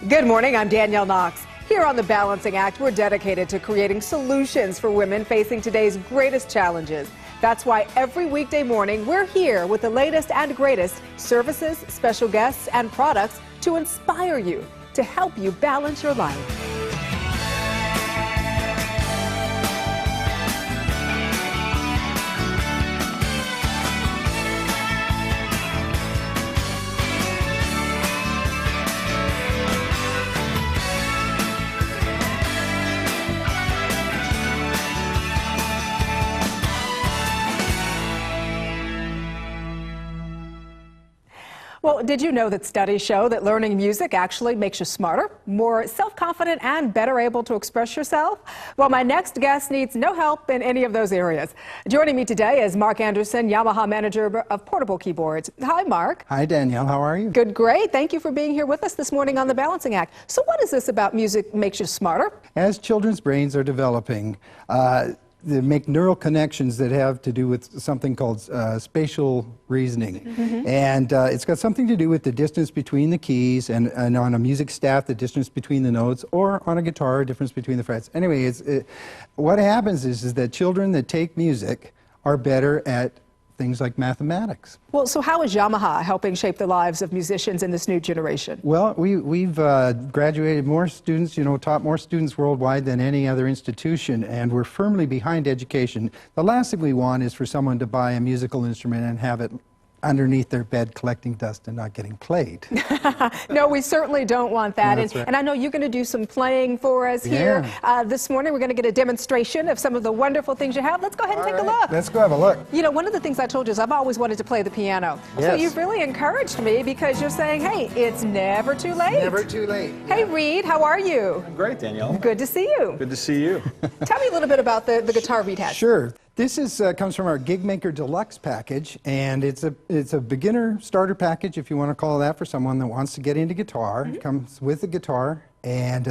Good morning, I'm Danielle Knox. Here on The Balancing Act, we're dedicated to creating solutions for women facing today's greatest challenges. That's why every weekday morning, we're here with the latest and greatest services, special guests, and products to inspire you, to help you balance your life. Well, did you know that studies show that learning music actually makes you smarter, more self-confident, and better able to express yourself? Well, my next guest needs no help in any of those areas. Joining me today is Mark Anderson, Yamaha manager of portable keyboards. Hi, Mark. Hi, Danielle. How are you? Good, great. Thank you for being here with us this morning on The Balancing Act. So what is this about music makes you smarter? As children's brains are developing, they make neural connections that have to do with something called spatial reasoning. And it's got something to do with the distance between the keys, and on a music staff, the distance between the notes, or on a guitar, the difference between the frets. Anyway, what happens is that children that take music are better at things like mathematics. Well, so how is Yamaha helping shape the lives of musicians in this new generation? Well, we've graduated more students, taught more students worldwide than any other institution, and we're firmly behind education. The last thing we want is for someone to buy a musical instrument and have it underneath their bed collecting dust and not getting played. No, we certainly don't want that. That's right. And I know you're going to do some playing for us here. This morning we're going to get a demonstration of some of the wonderful things you have. Let's go ahead and take a look. Let's go have a look. You know, one of the things I told you is I've always wanted to play the piano. Yes. So you've really encouraged me because you're saying, hey, it's never too late. Never too late. Hey, Reed, how are you? I'm great, Danielle. Good to see you. Good to see you. Tell me a little bit about the guitar Reed has. Sure. This comes from our Gig Maker Deluxe package, and it's a beginner starter package, if you want to call it that, for someone that wants to get into guitar. It comes with a guitar, and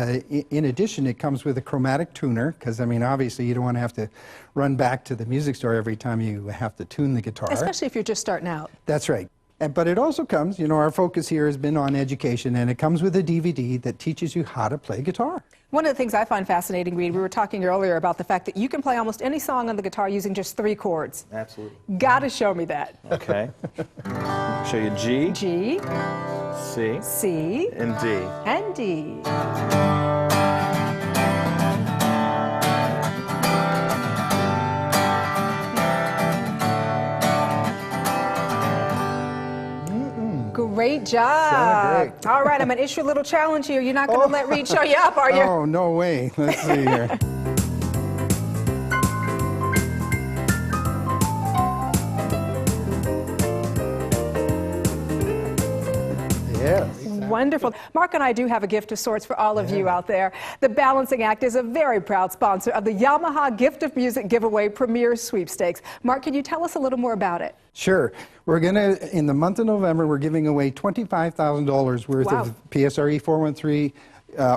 in addition, it comes with a chromatic tuner, because, I mean, obviously, you don't want to have to run back to the music store every time you have to tune the guitar. Especially if you're just starting out. That's right. But it also comes, our focus here has been on education, and it comes with a DVD that teaches you how to play guitar. One of the things I find fascinating, Reed, we were talking earlier about the fact that you can play almost any song on the guitar using just 3 chords. Absolutely. Gotta show me that. Okay. Show you G, G, C, C, and D. and D. Great job. Great. All right, I'm going to issue a little challenge here. You're not going to let Reed show you up, are you? Oh, no way. Let's see here. Yeah. Wonderful. Mark and I do have a gift of sorts for all of you out there. The Balancing Act is a very proud sponsor of the Yamaha Gift of Music Giveaway Premier Sweepstakes. Mark, can you tell us a little more about it? Sure. We're going to, in the month of November, we're giving away $25,000 worth of PSRE 413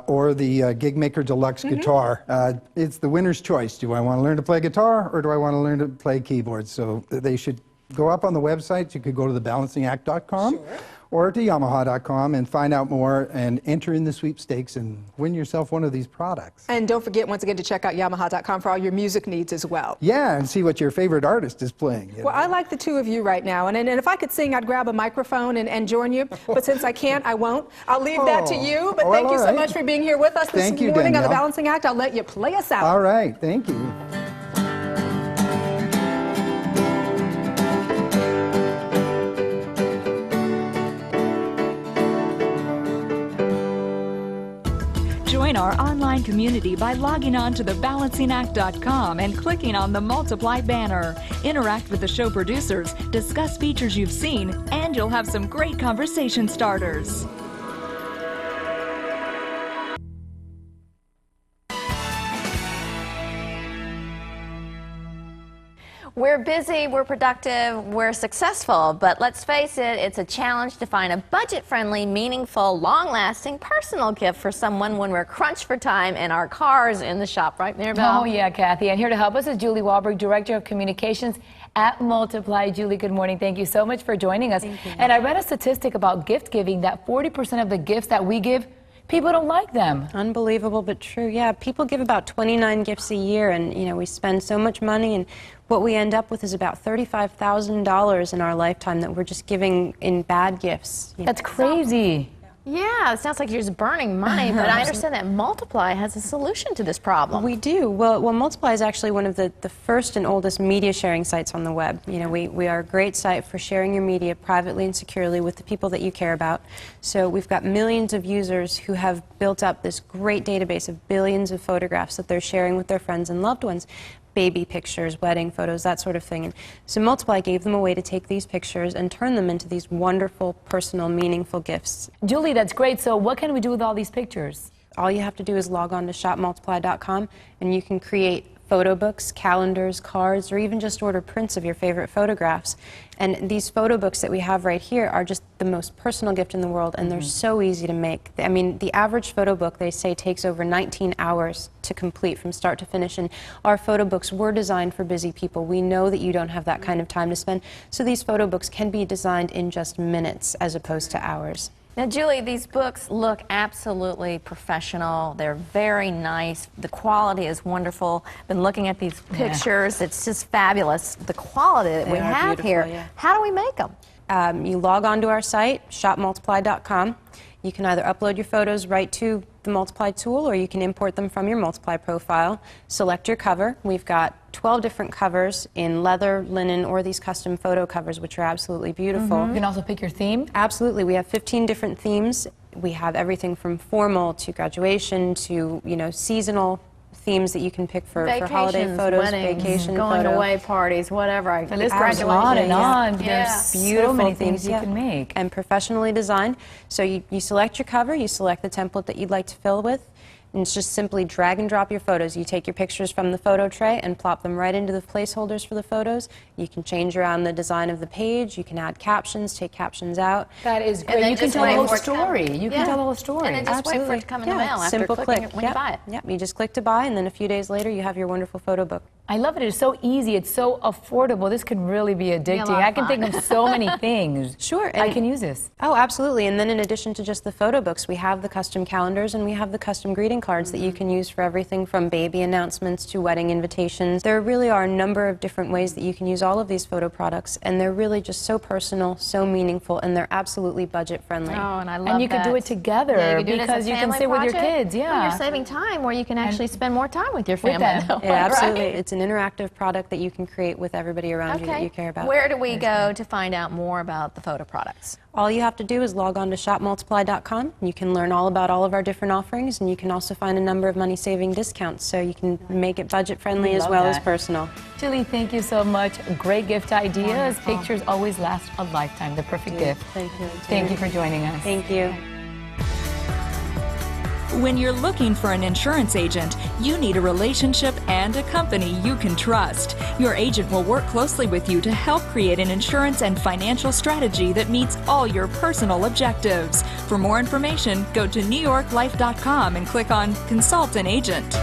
or the Gig Maker Deluxe guitar. It's the winner's choice. Do I want to learn to play guitar, or do I want to learn to play keyboards? So they should go up on the website. You could go to thebalancingact.com. Sure. Or to Yamaha.com and find out more and enter in the sweepstakes and win yourself one of these products. And don't forget, once again, to check out Yamaha.com for all your music needs as well. Yeah, and see what your favorite artist is playing. Well, I like the two of you right now. And if I could sing, I'd grab a microphone and join you. But since I can't, I won't. I'll leave that to you. But thank you so much for being here with us this morning on The Balancing Act. I'll let you play us out. All right, thank you. Join our online community by logging on to thebalancingact.com and clicking on the Multiply banner. Interact with the show producers, discuss features you've seen, and you'll have some great conversation starters. We're busy, we're productive, we're successful, but let's face it, it's a challenge to find a budget-friendly, meaningful, long-lasting personal gift for someone when we're crunched for time and our car's in the shop, right, Mirabelle? Oh yeah, Kathy, and here to help us is Julie Wahlberg, Director of Communications at Multiply. Julie, good morning. Thank you so much for joining us. And I read a statistic about gift giving that 40% of the gifts that we give People don't like them. Unbelievable, but true. Yeah, people give about 29 gifts a year, and we spend so much money, and what we end up with is about $35,000 in our lifetime that we're just giving in bad gifts. That's crazy. Yeah, it sounds like you're just burning money, but I understand that Multiply has a solution to this problem. We do. Well, Multiply is actually one of the first and oldest media sharing sites on the web. We are a great site for sharing your media privately and securely with the people that you care about. So we've got millions of users who have built up this great database of billions of photographs that they're sharing with their friends and loved ones. Baby pictures, wedding photos, that sort of thing. And so Multiply gave them a way to take these pictures and turn them into these wonderful, personal, meaningful gifts. Julie, that's great. So what can we do with all these pictures? All you have to do is log on to shopmultiply.com and you can create photo books, calendars, cards, or even just order prints of your favorite photographs. And these photo books that we have right here are just the most personal gift in the world, and they're so easy to make. I mean, the average photo book, they say, takes over 19 hours to complete from start to finish, and our photo books were designed for busy people. We know that you don't have that kind of time to spend, so these photo books can be designed in just minutes as opposed to hours. Now, Julie, these books look absolutely professional. They're very nice. The quality is wonderful. Been looking at these pictures. It's just fabulous. The quality that we have here. Yeah. How do we make them? You log on to our site, shopmultiply.com. You can either upload your photos right to the Multiply tool, or you can import them from your Multiply profile. Select your cover. We've got 12 different covers in leather, linen, or these custom photo covers, which are absolutely beautiful. You can also pick your theme? Absolutely. We have 15 different themes. We have everything from formal to graduation to, seasonal themes that you can pick for holiday photos, weddings, vacation going photo. away parties, whatever. The list goes on and on. Yes. There's beautiful so many things you can make. And professionally designed. So you select your cover, you select the template that you'd like to fill with, and it's just simply drag and drop your photos. You take your pictures from the photo tray and plop them right into the placeholders for the photos. You can change around the design of the page. You can add captions, take captions out. That is great. You can tell the whole story. You can tell the whole story. And then just wait for it to come in the mail after clicking it when you buy it. Yep, you just click to buy, and then a few days later you have your wonderful photo book. I love it. It's so easy. It's so affordable. This could really be addicting. I can think of so many things. Sure. I can use this. Oh, absolutely. And then in addition to just the photo books, we have the custom calendars and we have the custom greeting cards that you can use for everything from baby announcements to wedding invitations. There really are a number of different ways that you can use all of these photo products, and they're really just so personal, so meaningful, and they're absolutely budget friendly. Oh, and I love And you can do it together because you can sit with your kids. Yeah. Well, you're saving time where you can actually spend more time with your family. Yeah, absolutely. It's an interactive product that you can create with everybody around you that you care about. Where do we go to find out more about the photo products? All you have to do is log on to shopmultiply.com. You can learn all about all of our different offerings, and you can also find a number of money-saving discounts, so you can make it budget-friendly as well as personal. Julie, thank you so much. Great gift ideas. Wonderful. Pictures always last a lifetime. The perfect gift. Thank you. Thank you for joining us. Thank you. When you're looking for an insurance agent, you need a relationship and a company you can trust. Your agent will work closely with you to help create an insurance and financial strategy that meets all your personal objectives. For more information, go to newyorklife.com and click on Consult an Agent.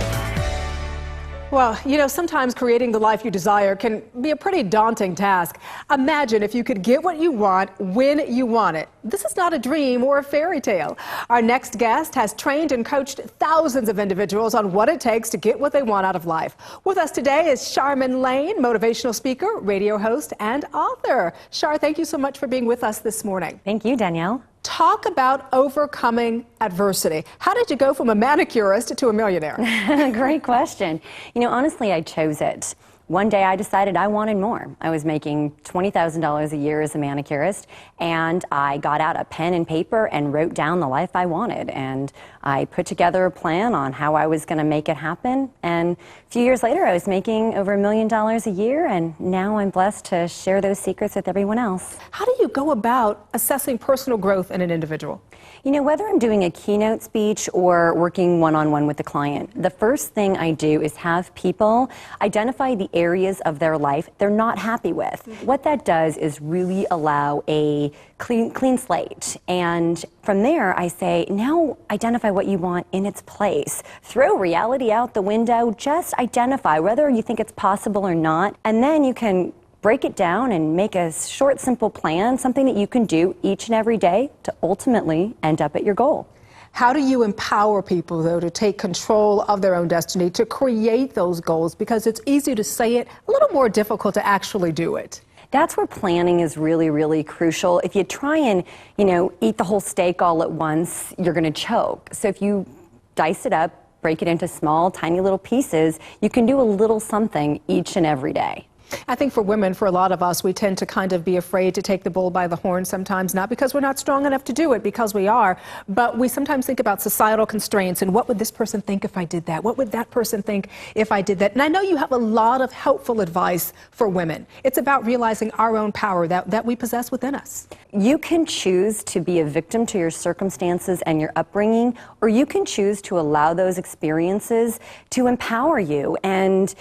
Well, sometimes creating the life you desire can be a pretty daunting task. Imagine if you could get what you want when you want it. This is not a dream or a fairy tale. Our next guest has trained and coached thousands of individuals on what it takes to get what they want out of life. With us today is Charmin Lane, motivational speaker, radio host, and author. Char, thank you so much for being with us this morning. Thank you, Danielle. Talk about overcoming adversity. How did you go from a manicurist to a millionaire? Great question. Honestly, I chose it. One day I decided I wanted more. I was making $20,000 a year as a manicurist, and I got out a pen and paper and wrote down the life I wanted. And I put together a plan on how I was going to make it happen. And a few years later, I was making over $1 million a year, and now I'm blessed to share those secrets with everyone else. How do you go about assessing personal growth in an individual? Whether I'm doing a keynote speech or working one-on-one with the client, the first thing I do is have people identify the areas of their life they're not happy with. What that does is really allow a clean slate. And from there, I say, now identify what you want in its place. Throw reality out the window. Just identify whether you think it's possible or not. And then you can break it down and make a short, simple plan, something that you can do each and every day to ultimately end up at your goal. How do you empower people, though, to take control of their own destiny, to create those goals? Because it's easy to say it, a little more difficult to actually do it. That's where planning is really, really crucial. If you try and, eat the whole steak all at once, you're going to choke. So if you dice it up, break it into small, tiny little pieces, you can do a little something each and every day. I think for women, for a lot of us, we tend to kind of be afraid to take the bull by the horn sometimes, not because we're not strong enough to do it, because we are, but we sometimes think about societal constraints and what would this person think if I did that? What would that person think if I did that? And I know you have a lot of helpful advice for women. It's about realizing our own power that we possess within us. You can choose to be a victim to your circumstances and your upbringing, or you can choose to allow those experiences to empower you and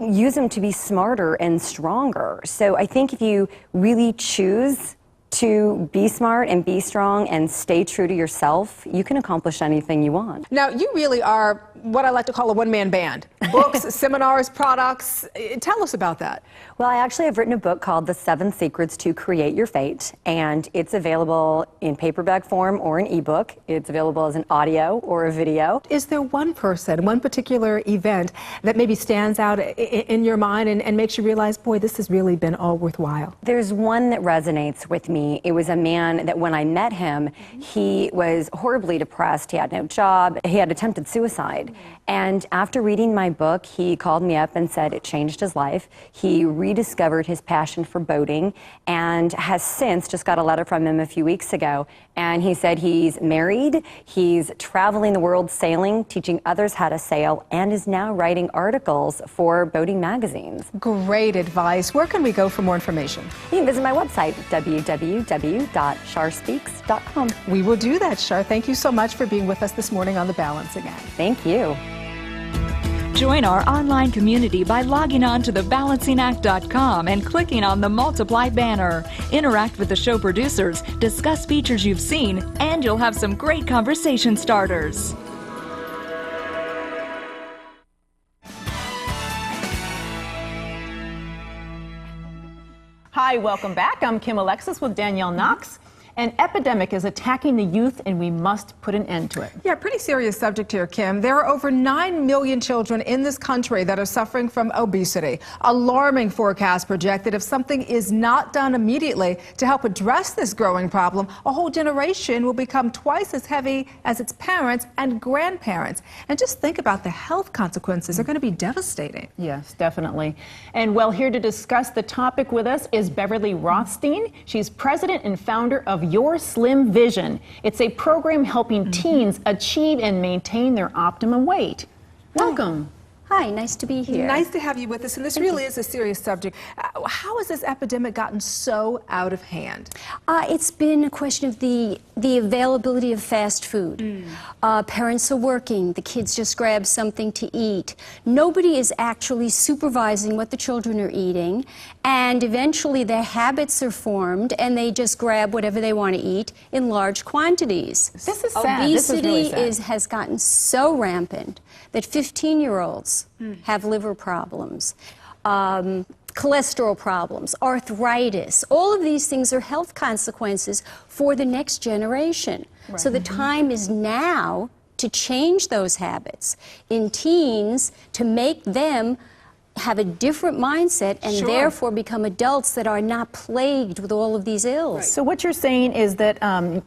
use them to be smarter and stronger. So I think if you really choose to be smart and be strong and stay true to yourself, you can accomplish anything you want. Now, you really are what I like to call a one-man band. Books, seminars, products. Tell us about that. Well, I actually have written a book called The 7 Secrets to Create Your Fate, and it's available in paperback form or an ebook. It's available as an audio or a video. Is there one person, one particular event that maybe stands out in your mind and makes you realize, boy, this has really been all worthwhile? There's one that resonates with me. It was a man that when I met him, he was horribly depressed. He had no job. He had attempted suicide. And after reading my book, he called me up and said it changed his life. He rediscovered his passion for boating and has since just got a letter from him a few weeks ago. And he said he's married, he's traveling the world sailing, teaching others how to sail, and is now writing articles for boating magazines. Great advice. Where can we go for more information? You can visit my website, www.charspeaks.com. We will do that, Char. Thank you so much for being with us this morning on The Balancing Act. Thank you. Join our online community by logging on to thebalancingact.com and clicking on the Multiply banner. Interact with the show producers, discuss features you've seen, and you'll have some great conversation starters. Hi, welcome back. I'm Kim Alexis with Danielle Knox. An epidemic is attacking the youth, and we must put an end to it. Yeah, pretty serious subject here, Kim. There are over 9 million children in this country that are suffering from obesity. Alarming forecasts project that if something is not done immediately to help address this growing problem, a whole generation will become twice as heavy as its parents and grandparents. And just think about the health consequences. They're going to be devastating. Yes, definitely. And well, here to discuss the topic with us is Beverly Rothstein. She's president and founder of Your Slim Vision. It's a program helping teens achieve and maintain their optimum weight. Welcome. Hi, nice to be here. Nice to have you with us, and this really is a serious subject. How has this epidemic gotten so out of hand? It's been a question of the availability of fast food. Parents are working, the kids just grab something to eat. Nobody is actually supervising what the children are eating, and eventually their habits are formed, and they just grab whatever they want to eat in large quantities. This is sad. Obesity this is really sad. has gotten so rampant that 15-year-olds have liver problems, cholesterol problems, arthritis. All of these things are health consequences for the next generation. Right. So the time is now to change those habits in teens, to make them have a different mindset and therefore become adults that are not plagued with all of these ills. Right. So what you're saying is that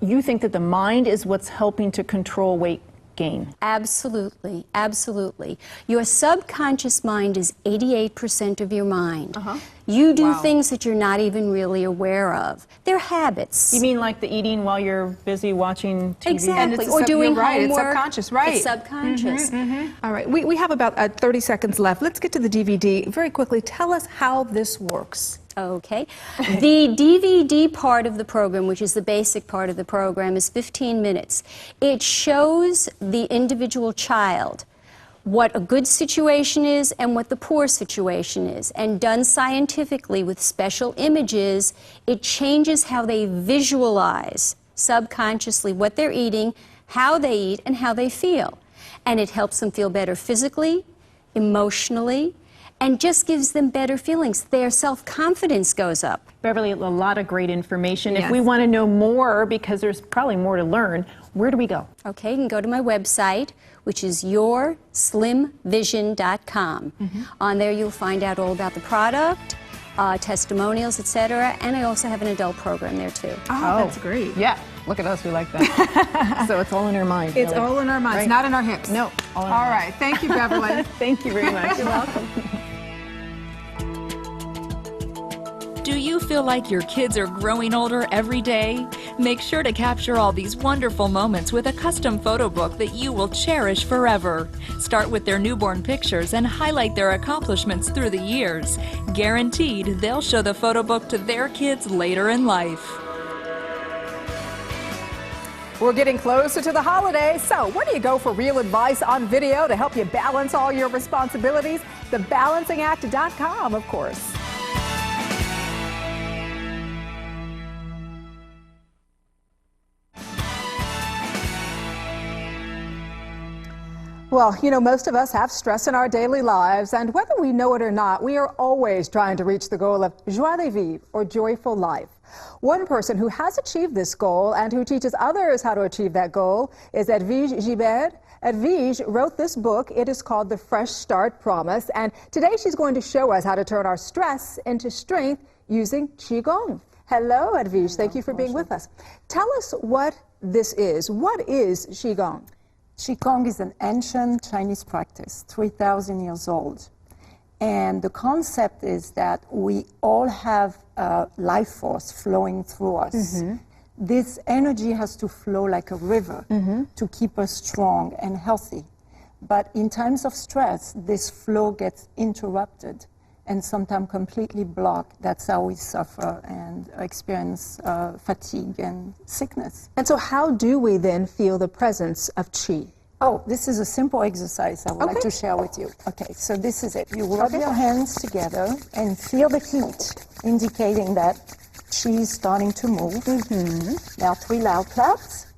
you think that the mind is what's helping to control weight gain. Absolutely, absolutely. Your subconscious mind is 88% of your mind. You do things that you're not even really aware of. They're habits. You mean like the eating while you're busy watching TV? Exactly, or doing homework. It's subconscious, right? It's subconscious. All right, we have about 30 seconds left. Let's get to the DVD very quickly. Tell us how this works. Okay. The DVD part of the program, which is the basic part of the program, is 15 minutes. It shows the individual child what a good situation is and what the poor situation is. And done scientifically with special images, it changes how they visualize subconsciously what they're eating, how they eat, and how they feel. And it helps them feel better physically, emotionally, and just gives them better feelings. Their self-confidence goes up. Beverly, a lot of great information. Yes. If we want to know more, because there's probably more to learn, Where do we go? Okay, you can go to my website, which is yourslimvision.com. On there you'll find out all about the product, testimonials, etc. And I also have an adult program there too. Oh, that's great. Yeah, look at us, we like that. So it's all in our mind. It's really. all in our minds, Right? not in our hips. No, all in All our right, thank you, Beverly. Thank you very much. You're welcome. Do you feel like your kids are growing older every day? Make sure to capture all these wonderful moments with a custom photo book that you will cherish forever. Start with their newborn pictures and highlight their accomplishments through the years. Guaranteed, they'll show the photo book to their kids later in life. We're getting closer to the holidays, so where do you go for real advice on video to help you balance all your responsibilities? TheBalancingAct.com, of course. Well, you know, most of us have stress in our daily lives, and whether we know it or not, we are always trying to reach the goal of joie de vivre, or joyful life. One person who has achieved this goal and who teaches others how to achieve that goal is Edwige Gibert. Edwige wrote this book. It is called The Fresh Start Promise, and today she's going to show us how to turn our stress into strength using Qigong. Hello, Edwige. Thank you for being with us. Tell us what this is. What is Qigong? Qigong is an ancient Chinese practice, 3,000 years old. And the concept is that we all have life force flowing through us. This energy has to flow like a river to keep us strong and healthy. But in times of stress, this flow gets interrupted and sometimes completely blocked. That's how we suffer and experience fatigue and sickness. And so how do we then feel the presence of Qi? Oh, this is a simple exercise I would like to share with you. Okay, so this is it. You rub your hands together and feel the heat, indicating that Qi is starting to move. Now 3 loud claps,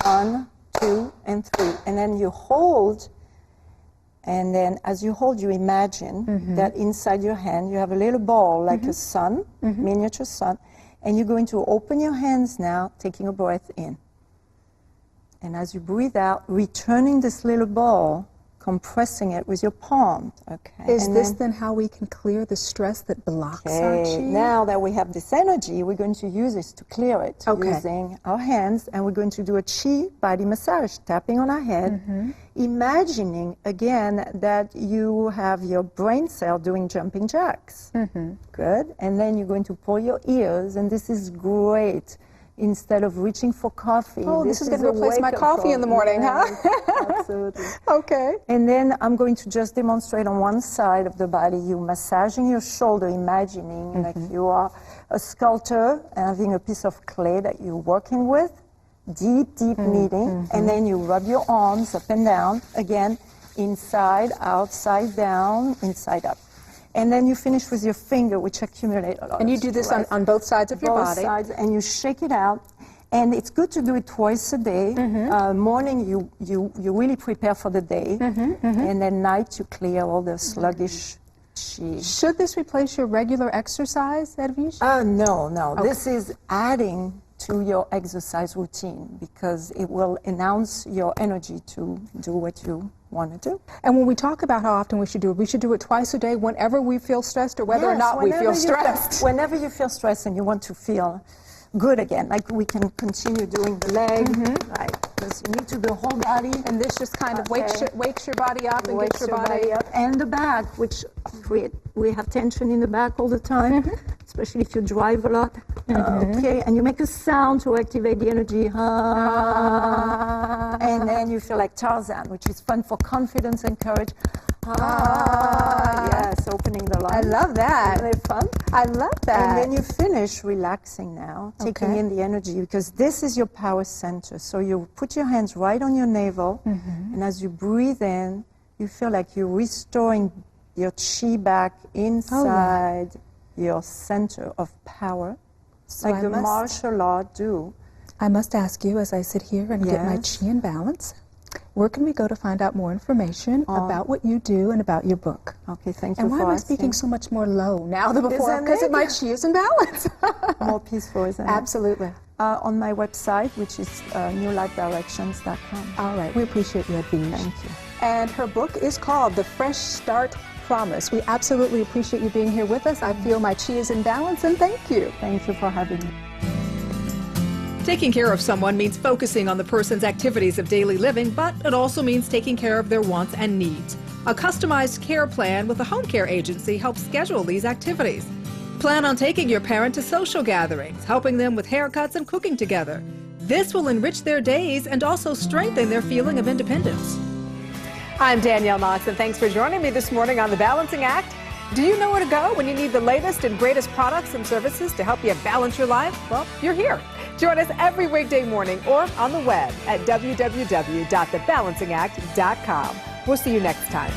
1, 2, and 3. And then you hold, and then as you hold, you imagine that inside your hand you have a little ball like a sun, miniature sun, and you're going to open your hands now, taking a breath in. And as you breathe out, returning this little ball, compressing it with your palm. Okay. Is this then how we can clear the stress that blocks our Qi? Now that we have this energy, we're going to use this to clear it using our hands, and we're going to do a Qi body massage, tapping on our head, imagining again that you have your brain cell doing jumping jacks. Good. And then you're going to pull your ears, and this is great. Instead of reaching for coffee. Oh, this is going to replace my coffee in the morning, huh? Absolutely. Okay. And then I'm going to just demonstrate on one side of the body, you massaging your shoulder, imagining like you are a sculptor having a piece of clay that you're working with, deep kneading, and then you rub your arms up and down, again, inside, outside, down, inside, up. And then you finish with your finger, which accumulate a lot. And you do this on both sides of your body? Both sides, and you shake it out. And it's good to do it twice a day. Morning, you really prepare for the day. And then night, you clear all the sluggish Qi. Should this replace your regular exercise, Edwige? No. Okay. This is adding to your exercise routine because it will enhance your energy to do what you want to do. And when we talk about how often we should do it twice a day whenever we feel stressed or whether or not we feel stressed. Whenever you feel stressed and you want to feel good again, like we can continue doing the leg, right? Because you need to do the whole body. And this just kind of wakes your body up and gets your body up. And the back, which we have tension in the back all the time, especially if you drive a lot. Okay, and you make a sound to activate the energy. And then you feel like Tarzan, which is fun for confidence and courage. Yes, opening the lungs. I love that. Isn't it fun? I love that. And then you finish relaxing now, taking in the energy, because this is your power center. So you put your hands right on your navel, and as you breathe in, you feel like you're restoring your Qi back inside your center of power, so like the martial art do. I must ask you, as I sit here and get my Qi in balance, where can we go to find out more information about what you do and about your book? Okay, thank you And why for am I asking. speaking so much more low now than before? Isn't Because it? of my chi is in balance. More peaceful, isn't it? Absolutely. On my website, which is newlifedirections.com. All right, we appreciate you, Edwige. Thank you. And her book is called The Fresh Start Promise. We absolutely appreciate you being here with us. I feel my chi is in balance, and thank you. Thank you for having me. Taking care of someone means focusing on the person's activities of daily living, but it also means taking care of their wants and needs. A customized care plan with a home care agency helps schedule these activities. Plan on taking your parent to social gatherings, helping them with haircuts and cooking together. This will enrich their days and also strengthen their feeling of independence. I'm Danielle Knox, and thanks for joining me this morning on The Balancing Act. Do you know where to go when you need the latest and greatest products and services to help you balance your life? Well, you're here. Join us every weekday morning or on the web at www.thebalancingAct.com. We'll see you next time.